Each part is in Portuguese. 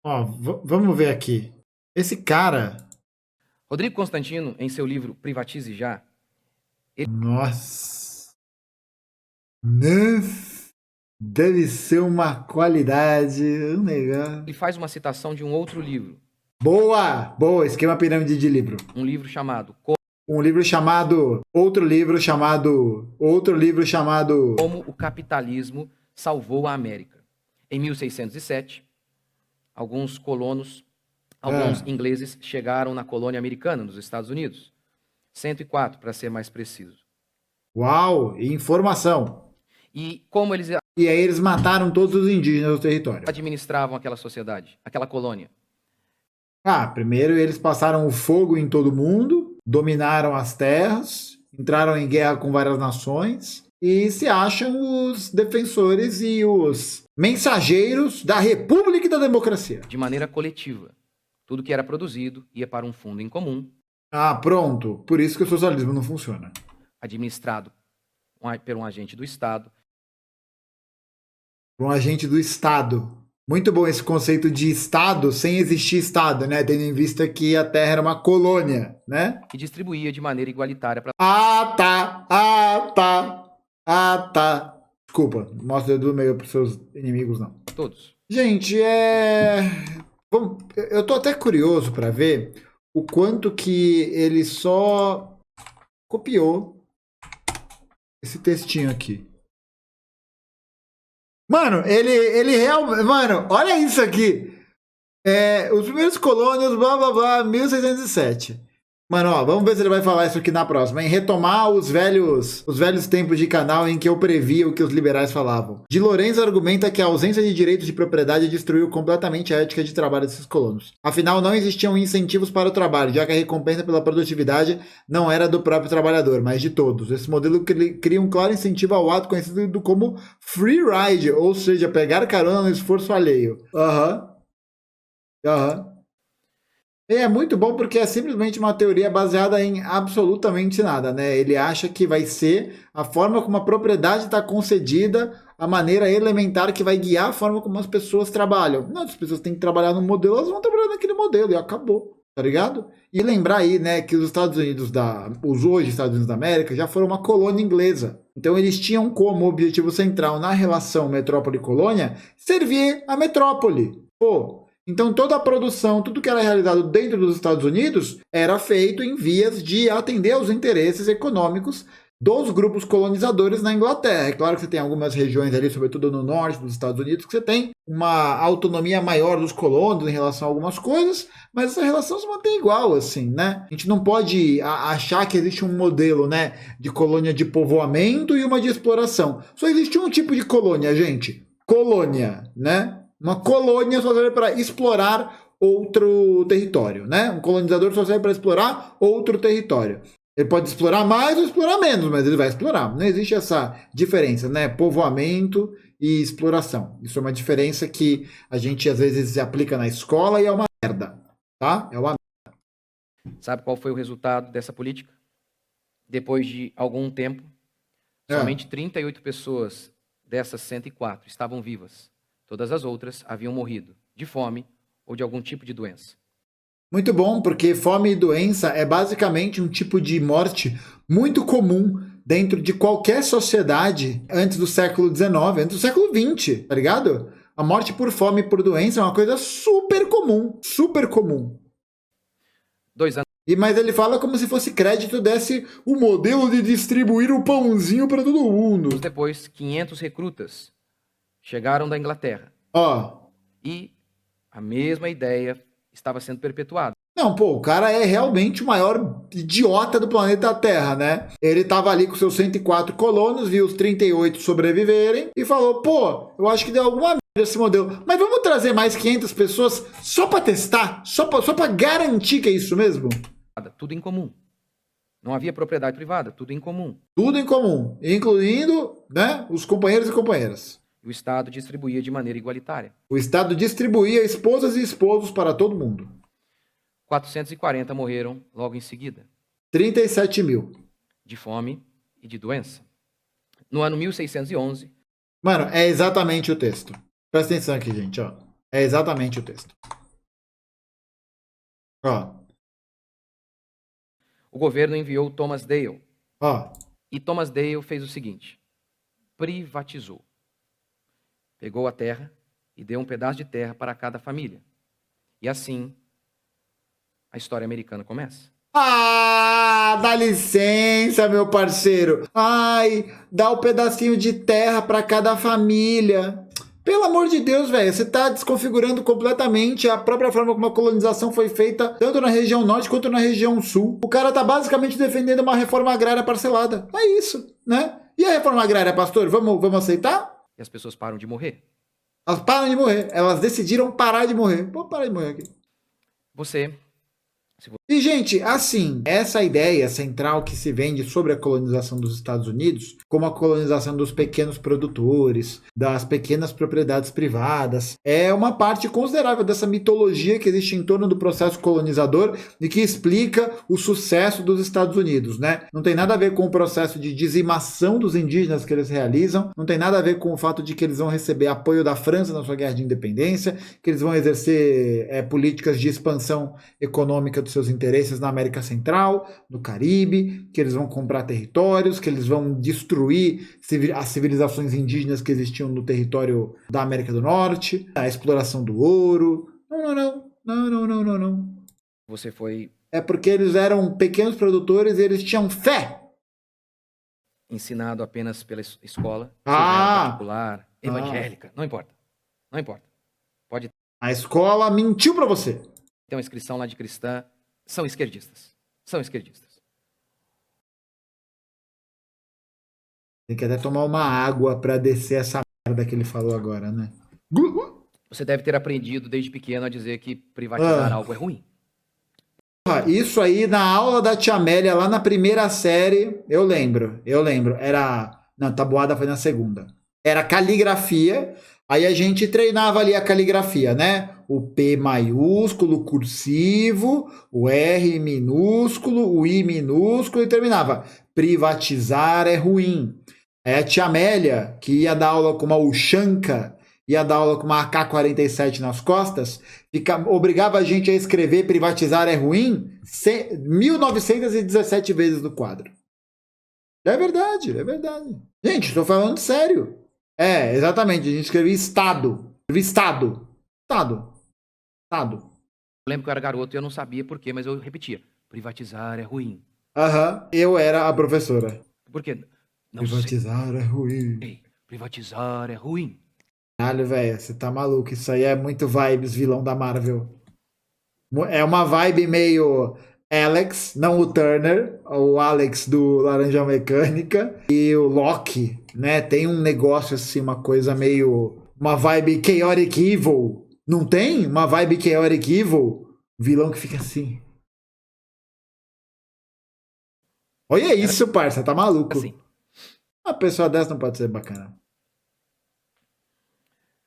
Ó, vamos ver aqui. Esse cara, Rodrigo Constantino, em seu livro Privatize Já, nossa, nossa, deve ser uma qualidade, um negócio. ele faz uma citação de um outro livro, Boa, boa, esquema pirâmide de livro. um livro chamado Um livro chamado, outro livro chamado. Como o Capitalismo Salvou a América. Em 1607, alguns colonos, alguns Ah, ingleses chegaram na colônia americana, nos Estados Unidos. 104, para ser mais preciso. uau, informação. E como eles E aí eles mataram todos os indígenas do território. administravam aquela sociedade, aquela colônia? Ah, primeiro eles passaram o fogo em todo mundo, dominaram as terras, entraram em guerra com várias nações e se acham os defensores e os mensageiros da República e da Democracia. De maneira coletiva. Tudo que era produzido ia para um fundo em comum, Ah, pronto. Por isso que o socialismo não funciona. administrado por um agente do Estado. Um agente do Estado. Muito bom esse conceito de Estado sem existir Estado, né? Tendo em vista que a Terra era uma colônia, né? E distribuía de maneira igualitária para Ah, tá. Ah, tá. Ah, tá. Desculpa, não mostra o dedo do meio para seus inimigos, não. todos. Gente, eu tô até curioso para ver o quanto que ele só copiou esse textinho aqui. Mano, ele realmente. Mano, olha isso aqui. Os primeiros colônios, blá blá blá, 1607. Mano, ó, vamos ver se ele vai falar isso aqui na próxima. Em retomar os velhos tempos de canal em que eu previa o que os liberais falavam. De Lorenzo argumenta que a ausência de direitos de propriedade destruiu completamente a ética de trabalho desses colonos. Afinal, não existiam incentivos para o trabalho, já que a recompensa pela produtividade não era do próprio trabalhador, mas de todos. Esse modelo cria um claro incentivo ao ato conhecido como free ride, ou seja, pegar carona no esforço alheio. Aham. Aham. E é muito bom porque é simplesmente uma teoria baseada em absolutamente nada, né? Ele acha que vai ser a forma como a propriedade está concedida, a maneira elementar que vai guiar a forma como as pessoas trabalham. Não, as pessoas têm que trabalhar no modelo, elas vão trabalhar naquele modelo e acabou, tá ligado? E lembrar aí, né, que os Estados Unidos os hoje Estados Unidos da América já foram uma colônia inglesa. Então eles tinham como objetivo central na relação metrópole-colônia servir a metrópole. Pô, então toda a produção, tudo que era realizado dentro dos Estados Unidos era feito em vias de atender aos interesses econômicos dos grupos colonizadores na Inglaterra. É claro que você tem algumas regiões ali, sobretudo no norte dos Estados Unidos, que você tem uma autonomia maior dos colonos em relação a algumas coisas, mas essa relação se mantém igual, assim, né? A gente não pode achar que existe um modelo, né, de colônia de povoamento e uma de exploração. Só existe um tipo de colônia, gente. Colônia, né? Uma colônia só serve para explorar outro território, né? Um colonizador só serve para explorar outro território. Ele pode explorar mais ou explorar menos, mas ele vai explorar. Não existe essa diferença, né? Povoamento e exploração. Isso é uma diferença que a gente às vezes aplica na escola e é uma merda, tá? É uma Sabe qual foi o resultado dessa política? Depois de algum tempo, merda. somente 38 pessoas dessas 104 estavam vivas. Todas as outras haviam morrido de fome ou de algum tipo de doença. Muito bom, porque fome e doença é basicamente um tipo de morte muito comum dentro de qualquer sociedade antes do século XIX, antes do século XX, tá ligado? A morte por fome e por doença é uma coisa super comum, super comum. 2 anos Mas ele fala como se fosse crédito desse o modelo de distribuir o pãozinho para todo mundo. depois, 500 recrutas chegaram da Inglaterra Ó, e a mesma ideia estava sendo perpetuada. não, pô, o cara é realmente o maior idiota do planeta Terra, né? Ele tava ali com seus 104 colonos, viu os 38 sobreviverem e falou: pô, eu acho que deu alguma merda esse modelo. Mas vamos trazer mais 500 pessoas só pra testar? Só pra garantir que é isso mesmo? Tudo em comum. Não havia propriedade privada, tudo em comum. Tudo em comum, incluindo, né, os companheiros e companheiras. E o Estado distribuía de maneira igualitária. O Estado distribuía esposas e esposos para todo mundo. 440 morreram logo em seguida, 37 mil. de fome e de doença. No ano 1611, Mano, é exatamente o texto. Presta atenção aqui, gente, ó. É exatamente o texto. Ó, O governo enviou Thomas Dale. ó. E Thomas Dale fez o seguinte: privatizou. Pegou a terra e deu um pedaço de terra para cada família. E assim, a história americana começa. Ah, dá licença, meu parceiro. Ai, dá um pedacinho de terra para cada família. Pelo amor de Deus, velho, você tá desconfigurando completamente a própria forma como a colonização foi feita, tanto na região norte quanto na região sul. O cara tá basicamente defendendo uma reforma agrária parcelada. É isso, né? E a reforma agrária, pastor, vamos aceitar? E as pessoas param de morrer. Elas param de morrer. Elas decidiram parar de morrer. Vamos parar de morrer aqui. Você, E, gente, assim, essa ideia central que se vende sobre a colonização dos Estados Unidos, como a colonização dos pequenos produtores, das pequenas propriedades privadas, é uma parte considerável dessa mitologia que existe em torno do processo colonizador e que explica o sucesso dos Estados Unidos, né? Não tem nada a ver com o processo de dizimação dos indígenas que eles realizam, não tem nada a ver com o fato de que eles vão receber apoio da França na sua guerra de independência, que eles vão exercer políticas de expansão econômica dos seus interesses na América Central, no Caribe, que eles vão comprar territórios, que eles vão destruir as civilizações indígenas que existiam no território da América do Norte, a exploração do ouro. Não. você foi É porque eles eram pequenos produtores e eles tinham fé. ensinado apenas pela escola, seja ela particular, evangélica, não importa. Não importa. Pode A escola mentiu para você. ter uma inscrição lá de cristã. São esquerdistas. São esquerdistas. Tem que até tomar uma água para descer essa merda que ele falou agora, né? Você deve ter aprendido desde pequeno a dizer que privatizar algo é ruim. Isso aí na aula da Tia Amélia, lá na primeira série, eu lembro. Era. Não, tabuada foi na segunda. Era caligrafia. Aí a gente treinava ali a caligrafia, né? O P maiúsculo, cursivo, o R minúsculo, o I minúsculo e terminava. Privatizar é ruim. Aí a Tia Amélia, que ia dar aula com uma Ushanka, ia dar aula com uma AK-47 nas costas, obrigava a gente a escrever privatizar é ruim 1917 vezes no quadro. É verdade. Gente, estou falando sério. É, exatamente. A gente escrevia Estado. Estado. Eu lembro que eu era garoto e eu não sabia por quê, mas eu repetia. Privatizar é ruim. Eu era a professora. Por quê? Não privatizar sei. É ruim. Ei, privatizar é ruim. Caralho, velho, você tá maluco. Isso aí é muito vibes vilão da Marvel. É uma vibe meio Alex, não o Turner, o Alex do Laranja Mecânica e o Loki, né? Tem um negócio assim, uma coisa meio... Uma vibe Chaotic Evil. Não tem? Uma vibe Chaotic Evil? Vilão que fica assim. Olha isso, parça, tá maluco. Assim. Uma pessoa dessa não pode ser bacana.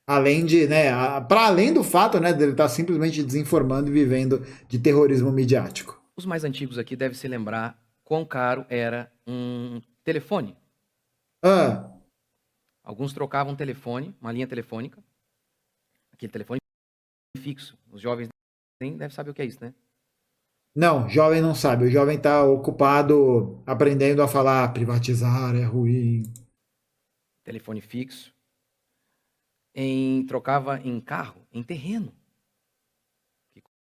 Além de, né, para além do fato, né, dele estar simplesmente desinformando e vivendo de terrorismo midiático. Os mais antigos aqui devem se lembrar quão caro era um telefone. Alguns trocavam um telefone, uma linha telefônica, aquele telefone fixo. Os jovens nem devem saber o que é isso, né? Não, jovem não sabe. O jovem está ocupado aprendendo a falar privatizar é ruim. Telefone fixo. Trocava em carro, em terreno.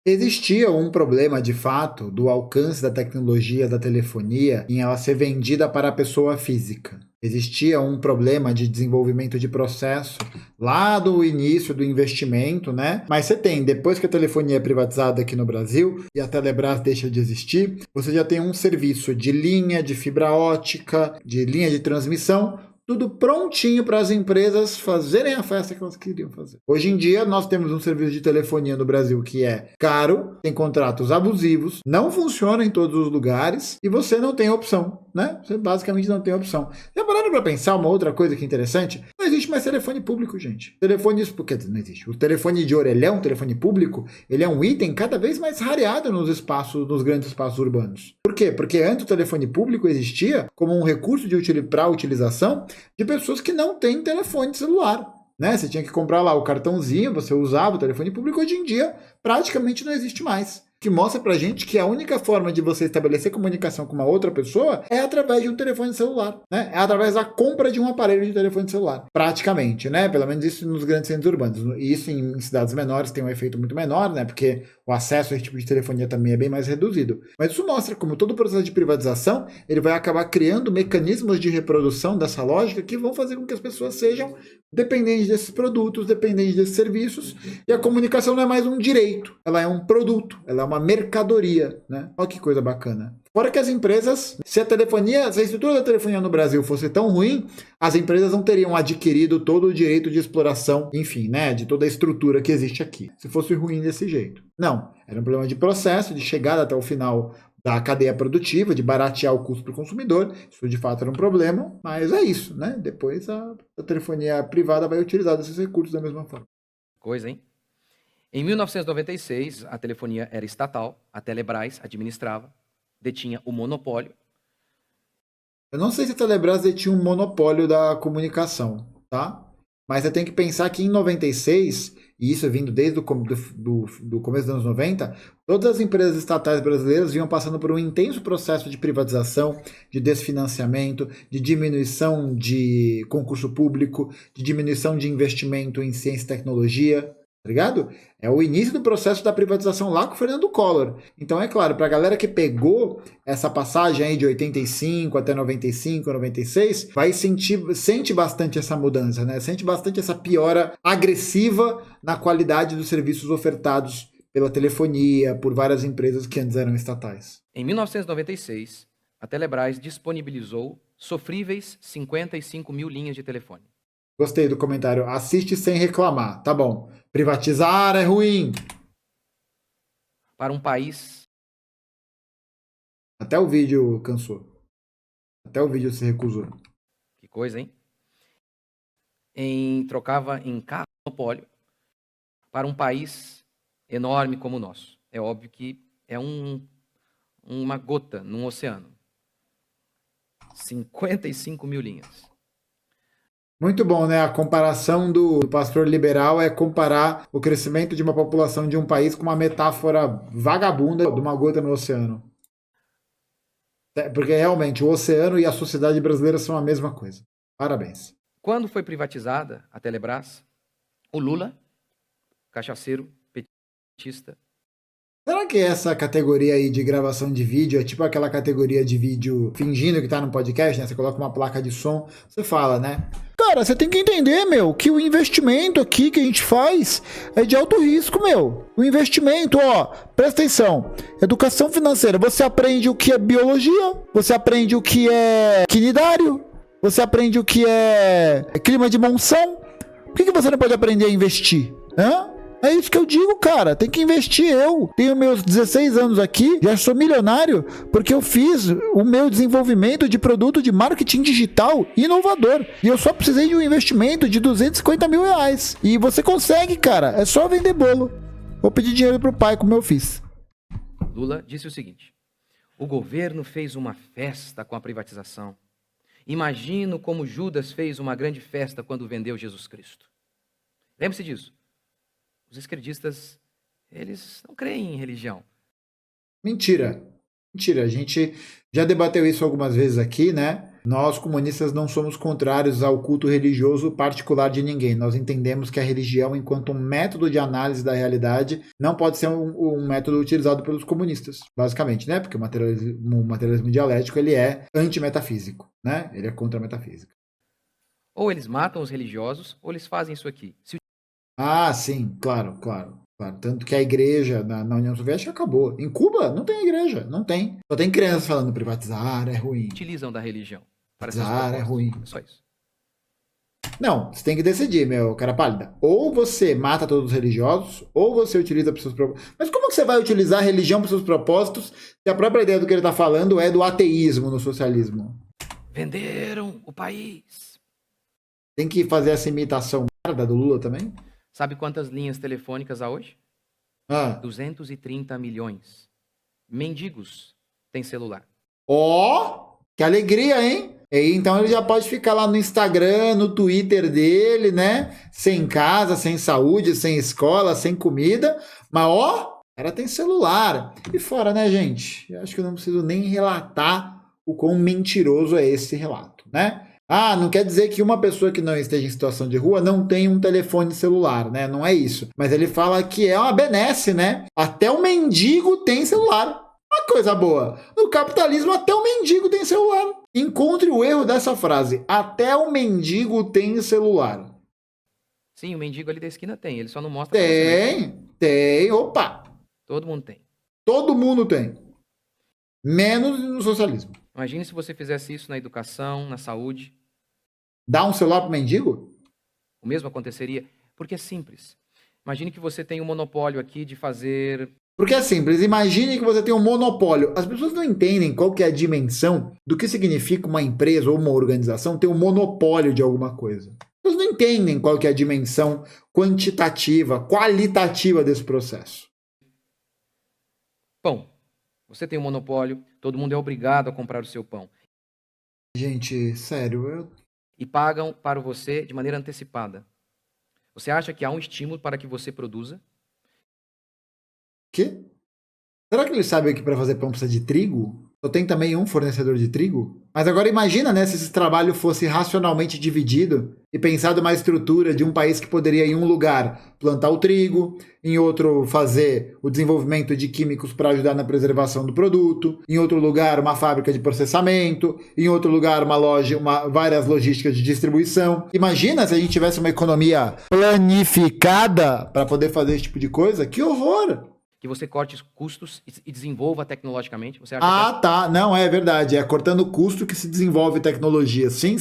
Existia um problema, de fato, do alcance da tecnologia da telefonia em ela ser vendida para a pessoa física. Existia um problema de desenvolvimento de processo lá do início do investimento, né? Mas você tem, depois que a telefonia é privatizada aqui no Brasil e a Telebrás deixa de existir, você já tem um serviço de linha, de fibra ótica, de linha de transmissão, tudo prontinho para as empresas fazerem a festa que elas queriam fazer. Hoje em dia, nós temos um serviço de telefonia no Brasil que é caro, tem contratos abusivos, não funciona em todos os lugares e você não tem opção, né? Você basicamente não tem opção. Já pararam para pensar uma outra coisa que é interessante? Não existe mais telefone público, gente. Telefones, quer dizer, não existe. O telefone de orelhão, o telefone público, ele é um item cada vez mais rareado nos grandes espaços urbanos. Por quê? Porque antes o telefone público existia como um recurso para utilização de pessoas que não têm telefone celular. né? Você tinha que comprar lá o cartãozinho, você usava o telefone público. Hoje em dia, praticamente não existe mais. Que mostra pra gente que a única forma de você estabelecer comunicação com uma outra pessoa é através de um telefone celular, né? É através da compra de um aparelho de telefone celular, praticamente, né? Pelo menos isso nos grandes centros urbanos. E isso em cidades menores tem um efeito muito menor, né? Porque o acesso a esse tipo de telefonia também é bem mais reduzido. Mas isso mostra como todo o processo de privatização, ele vai acabar criando mecanismos de reprodução dessa lógica que vão fazer com que as pessoas sejam dependentes desses produtos, dependentes desses serviços, e a comunicação não é mais um direito, ela é um produto, ela é uma mercadoria, né? Olha que coisa bacana. Fora que as empresas, se a estrutura da telefonia no Brasil fosse tão ruim, as empresas não teriam adquirido todo o direito de exploração, enfim, né, de toda a estrutura que existe aqui, se fosse ruim desse jeito. Não, era um problema de processo, de chegada até o final da cadeia produtiva, de baratear o custo para o consumidor. Isso de fato era um problema, mas é isso, né? Depois a telefonia privada vai utilizar esses recursos da mesma forma. Coisa, hein? Em 1996, a telefonia era estatal, a Telebrás administrava, detinha o monopólio. Eu não sei se a Telebrás detinha um monopólio da comunicação, tá? Mas você tem que pensar que em 96, e isso vindo desde o do começo dos anos 90, todas as empresas estatais brasileiras vinham passando por um intenso processo de privatização, de desfinanciamento, de diminuição de concurso público, de diminuição de investimento em ciência e tecnologia, tá ligado? É o início do processo da privatização lá com o Fernando Collor. Então, é claro, para a galera que pegou essa passagem aí de 85 até 95, 96, sente bastante essa mudança, né? Sente bastante essa piora agressiva na qualidade dos serviços ofertados pela telefonia, por várias empresas que antes eram estatais. Em 1996, a Telebrás disponibilizou sofríveis 55 mil linhas de telefone. Gostei do comentário. Assiste sem reclamar. Tá bom. Privatizar é ruim. Para um país... Até o vídeo cansou. Até o vídeo se recusou. Que coisa, hein? Trocava em carro monopólio para um país enorme como o nosso. É óbvio que é uma gota num oceano. 55 mil linhas. Muito bom, né? A comparação do pastor liberal é comparar o crescimento de uma população de um país com uma metáfora vagabunda de uma gota no oceano. Porque realmente o oceano e a sociedade brasileira são a mesma coisa. Parabéns. Quando foi privatizada a Telebrás, o Lula, cachaceiro, petista... Será que essa categoria aí de gravação de vídeo é tipo aquela categoria de vídeo fingindo que tá no podcast, né? Você coloca uma placa de som, você fala, né? Cara, você tem que entender, meu, que o investimento aqui que a gente faz é de alto risco, meu. O investimento, ó, presta atenção. Educação financeira, você aprende o que é biologia, você aprende o que é quinidário, você aprende o que é clima de monção. Por que você não pode aprender a investir? Hã? É isso que eu digo, cara. Tem que investir. Eu tenho meus 16 anos aqui, já sou milionário, porque eu fiz o meu desenvolvimento de produto de marketing digital inovador. E eu só precisei de um investimento de 250 mil reais. E você consegue, cara. É só vender bolo. Vou pedir dinheiro pro pai, como eu fiz. Lula disse o seguinte: o governo fez uma festa com a privatização. Imagino como Judas fez uma grande festa quando vendeu Jesus Cristo. Lembre-se disso. Os esquerdistas, eles não creem em religião. Mentira. Mentira. A gente já debateu isso algumas vezes aqui, né? Nós, comunistas, não somos contrários ao culto religioso particular de ninguém. Nós entendemos que a religião, enquanto um método de análise da realidade, não pode ser um método utilizado pelos comunistas, basicamente, né? Porque o materialismo dialético, ele é antimetafísico, né? Ele é contra a metafísica. Ou eles matam os religiosos, ou eles fazem isso aqui. Ah, sim, claro. Tanto que a igreja na União Soviética acabou. Em Cuba não tem igreja, não tem. Só tem crianças falando privatizar é ruim. Utilizam da religião. Privatizar é ruim. Só isso. Não, você tem que decidir, meu cara pálida. Ou você mata todos os religiosos, ou você utiliza para seus propósitos. Mas como que você vai utilizar a religião para seus propósitos se a própria ideia do que ele está falando é do ateísmo no socialismo? Venderam o país. Tem que fazer essa imitação merda do Lula também? Sabe quantas linhas telefônicas há hoje? 230 milhões. Mendigos têm celular. Ó, que alegria, hein? E então ele já pode ficar lá no Instagram, no Twitter dele, né? Sem casa, sem saúde, sem escola, sem comida. Mas ó, o cara tem celular. E fora, né, gente? Eu acho que eu não preciso nem relatar o quão mentiroso é esse relato, né? Ah, não quer dizer que uma pessoa que não esteja em situação de rua não tem um telefone celular, né? Não é isso. Mas ele fala que é uma benesse, né? Até o mendigo tem celular. Uma coisa boa. No capitalismo, até o mendigo tem celular. Encontre o erro dessa frase. Até o mendigo tem celular. Sim, o mendigo ali da esquina tem, ele só não mostra pra você. Tem. Opa! Todo mundo tem. Todo mundo tem. Menos no socialismo. Imagine se você fizesse isso na educação, na saúde. Dá um celular pro mendigo? O mesmo aconteceria, porque é simples. Imagine que você tem um monopólio aqui de fazer... Porque é simples, imagine que você tem um monopólio. As pessoas não entendem qual que é a dimensão do que significa uma empresa ou uma organização ter um monopólio de alguma coisa. Elas não entendem qual que é a dimensão quantitativa, qualitativa desse processo. Pão. Você tem um monopólio, todo mundo é obrigado a comprar o seu pão. Gente, sério, E pagam para você de maneira antecipada. Você acha que há um estímulo para que você produza? quê? Será que eles sabem que para fazer pão precisa de trigo? Só tem também um fornecedor de trigo? Mas agora imagina, né, se esse trabalho fosse racionalmente dividido e pensado uma estrutura de um país que poderia, em um lugar, plantar o trigo, em outro, fazer o desenvolvimento de químicos para ajudar na preservação do produto, em outro lugar, uma fábrica de processamento, em outro lugar, uma loja, várias logísticas de distribuição. Imagina se a gente tivesse uma economia planificada para poder fazer esse tipo de coisa? Que horror! Que você corte os custos e desenvolva tecnologicamente? Você acha que Tá. Não, é verdade. É cortando custo que se desenvolve tecnologia. Sim.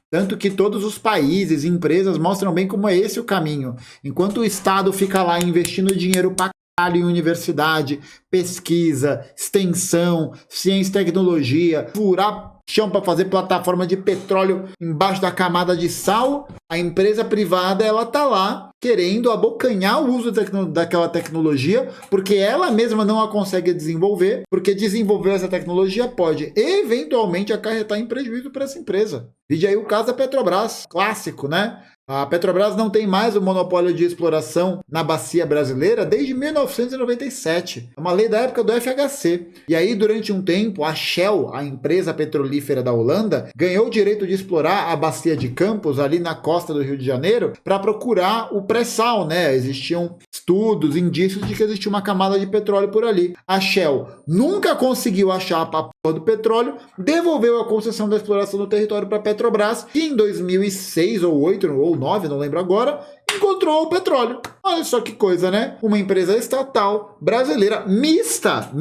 Tanto que todos os países e empresas mostram bem como é esse o caminho. Enquanto o Estado fica lá investindo dinheiro pra caralho em universidade, pesquisa, extensão, ciência e tecnologia, furar chão para fazer plataforma de petróleo embaixo da camada de sal, a empresa privada ela tá lá querendo abocanhar o uso daquela tecnologia, porque ela mesma não a consegue desenvolver, porque desenvolver essa tecnologia pode eventualmente acarretar em prejuízo para essa empresa. Vide aí o caso da Petrobras, clássico, né? A Petrobras não tem mais o monopólio de exploração na bacia brasileira desde 1997. É uma lei da época do FHC. E aí, durante um tempo, a Shell, a empresa petrolífera da Holanda, ganhou o direito de explorar a bacia de Campos, ali na costa do Rio de Janeiro, para procurar o pré-sal, né? Existiam estudos, indícios de que existia uma camada de petróleo por ali. A Shell nunca conseguiu achar a porra do petróleo, devolveu a concessão da exploração do território para a Petrobras, e em 2006 ou 2008 ou 2009, não lembro agora, encontrou o petróleo. Olha só que coisa, né? Uma empresa estatal brasileira, mista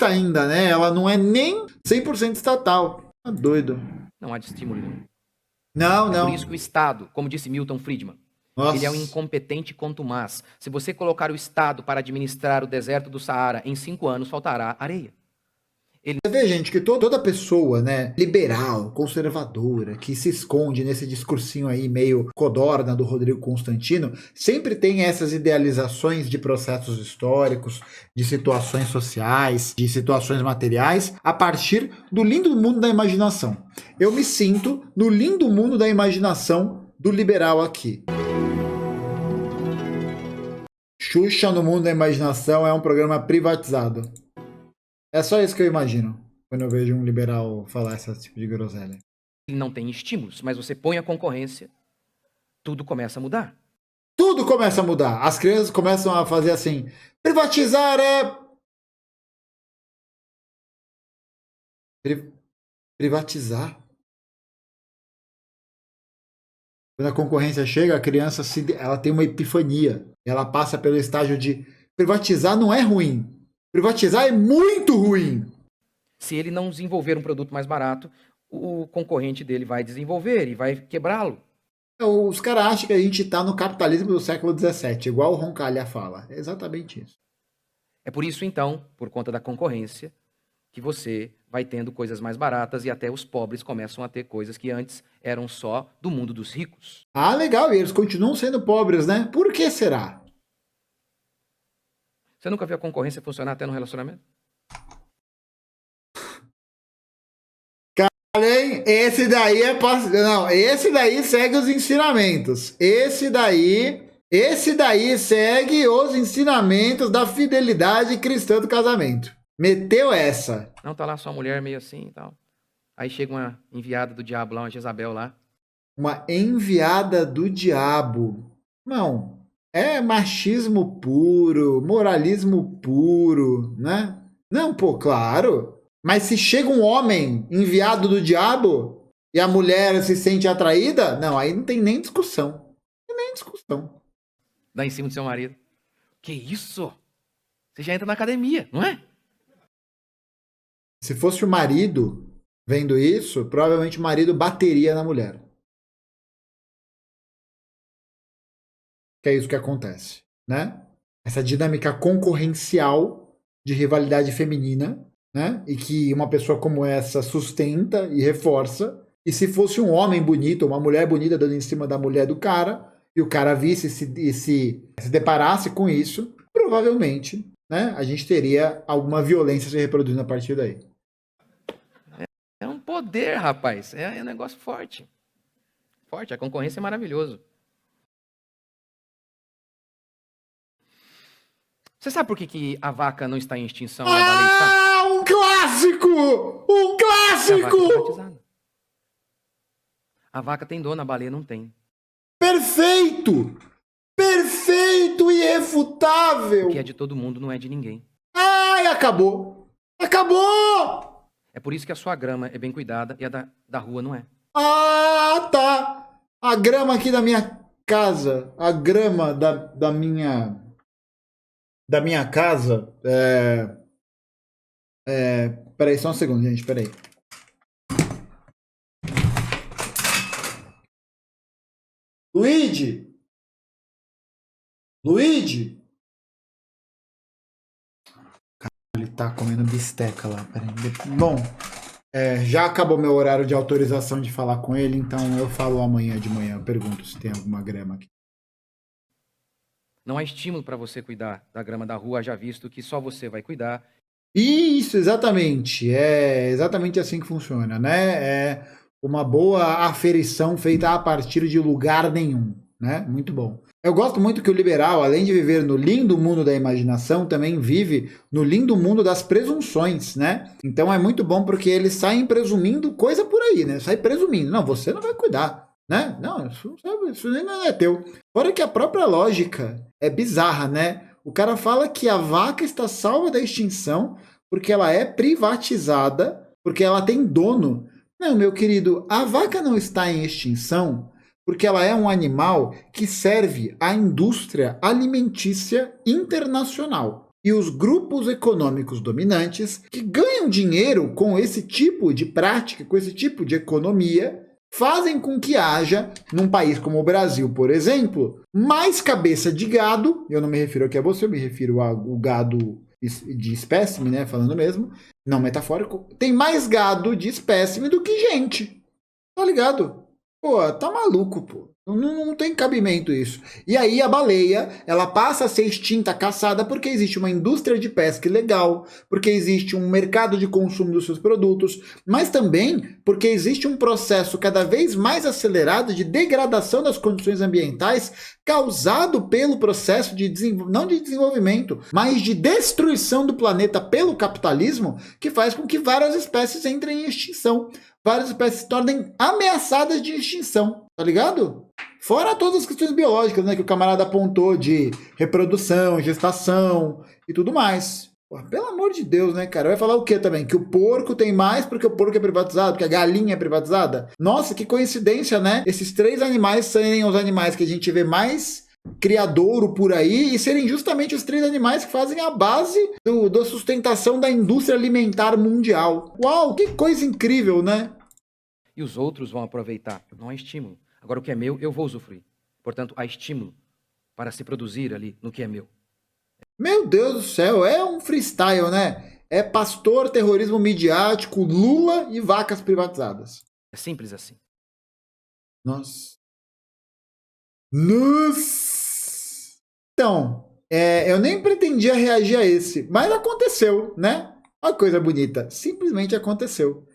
ainda, né? Ela não é nem 100% estatal. Tá doido. não há de estímulo nenhum? Não. Por isso que o Estado, como disse Milton Friedman, Nossa. ele é um incompetente contumaz. Se você colocar o Estado para administrar o deserto do Saara, em 5 anos faltará areia. Você vê, gente, que toda pessoa, né, liberal, conservadora, que se esconde nesse discursinho aí meio codorna do Rodrigo Constantino, sempre tem essas idealizações de processos históricos, de situações sociais, de situações materiais, a partir do lindo mundo da imaginação. Eu me sinto no lindo mundo da imaginação do liberal aqui. Xuxa no Mundo da Imaginação é um programa privatizado. É só isso que eu imagino quando eu vejo um liberal falar esse tipo de groselha. Ele não tem estímulos, mas você põe a concorrência, tudo começa a mudar. Tudo começa a mudar. As crianças começam a fazer assim: privatizar é. Privatizar? Quando a concorrência chega, a criança ela tem uma epifania. Ela passa pelo estágio de privatizar não é ruim. Privatizar é muito ruim. Se ele não desenvolver um produto mais barato, o concorrente dele vai desenvolver e vai quebrá-lo. Os caras acham que a gente está no capitalismo do século XVII, igual o Roncalha fala. É exatamente isso. É por isso, então, por conta da concorrência, que você vai tendo coisas mais baratas e até os pobres começam a ter coisas que antes eram só do mundo dos ricos. Ah, legal, e eles continuam sendo pobres, né? Por que será? Você nunca viu a concorrência funcionar até no relacionamento? Hein? Esse daí é não, esse daí segue os ensinamentos. Esse daí segue os ensinamentos da fidelidade cristã do casamento. Meteu essa. Não, tá lá sua mulher meio assim e tal. Aí chega uma enviada do diabo lá, uma Jezabel lá. Uma enviada do diabo. Não, é machismo puro, moralismo puro, né? Não, pô, claro. Mas se chega um homem enviado do diabo e a mulher se sente atraída, não, aí não tem nem discussão. Não tem nem discussão. Dá em cima do seu marido. Que isso? Você já entra na academia, não é? Se fosse o marido vendo isso, provavelmente o marido bateria na mulher. Que é isso que acontece, né? Essa dinâmica concorrencial de rivalidade feminina, né? E que uma pessoa como essa sustenta e reforça. E se fosse um homem bonito, uma mulher bonita dando em cima da mulher do cara, e o cara visse e se deparasse com isso, provavelmente, né, a gente teria alguma violência se reproduzindo a partir daí. É um poder, rapaz. É um negócio forte. Forte. A concorrência é maravilhoso. Você sabe por que a vaca não está em extinção? Ah, um clássico! Um clássico! A vaca tem dono, a baleia não tem. Perfeito! Perfeito e irrefutável! O que é de todo mundo não é de ninguém. Ai, acabou! Acabou! É por isso que a sua grama é bem cuidada e a da rua não é. Ah, tá! A grama aqui da minha casa, a grama da minha casa, peraí, só um segundo, gente, peraí. Luigi! Ele tá comendo bisteca lá, peraí. Bom, já acabou meu horário de autorização de falar com ele, então eu falo amanhã de manhã. Eu pergunto se tem alguma grama aqui. Não há estímulo para você cuidar da grama da rua, já visto que só você vai cuidar. Isso, exatamente. É exatamente assim que funciona, né? É uma boa aferição feita a partir de lugar nenhum, né? Muito bom. Eu gosto muito que o liberal, além de viver no lindo mundo da imaginação, também vive no lindo mundo das presunções, né? Então é muito bom porque eles saem presumindo coisa por aí, né? Sai presumindo. Não, você não vai cuidar, né? Não, isso nem não é teu. Fora que a própria lógica é bizarra, né? O cara fala que a vaca está salva da extinção porque ela é privatizada, porque ela tem dono. Não, meu querido, a vaca não está em extinção porque ela é um animal que serve à indústria alimentícia internacional. E os grupos econômicos dominantes que ganham dinheiro com esse tipo de prática, com esse tipo de economia, fazem com que haja, num país como o Brasil, por exemplo, mais cabeça de gado, eu não me refiro aqui a você, eu me refiro ao gado de espécime, né, falando mesmo, não metafórico, tem mais gado de espécime do que gente, tá ligado? Pô, tá maluco, pô. Não tem cabimento isso. E aí a baleia, ela passa a ser extinta, caçada, porque existe uma indústria de pesca ilegal, porque existe um mercado de consumo dos seus produtos, mas também porque existe um processo cada vez mais acelerado de degradação das condições ambientais causado pelo processo de não de desenvolvimento, mas de destruição do planeta pelo capitalismo, que faz com que várias espécies entrem em extinção. Várias espécies se tornem ameaçadas de extinção, tá ligado? Fora todas as questões biológicas, né, que o camarada apontou de reprodução, gestação e tudo mais. Pô, pelo amor de Deus, né, cara? Vai falar o quê também? Que o porco tem mais porque o porco é privatizado, porque a galinha é privatizada? Nossa, que coincidência, né? Esses 3 animais serem os animais que a gente vê mais criadouro por aí e serem justamente os 3 animais que fazem a base da sustentação da indústria alimentar mundial. Uau, que coisa incrível, né? E os outros vão aproveitar. Não há estímulo. Agora, o que é meu, eu vou usufruir. Portanto, há estímulo para se produzir ali no que é meu. Meu Deus do céu, é um freestyle, né? É pastor, terrorismo midiático, Lula e vacas privatizadas. É simples assim. Nossa. Então, eu nem pretendia reagir a esse, mas aconteceu, né? Uma coisa bonita, simplesmente aconteceu.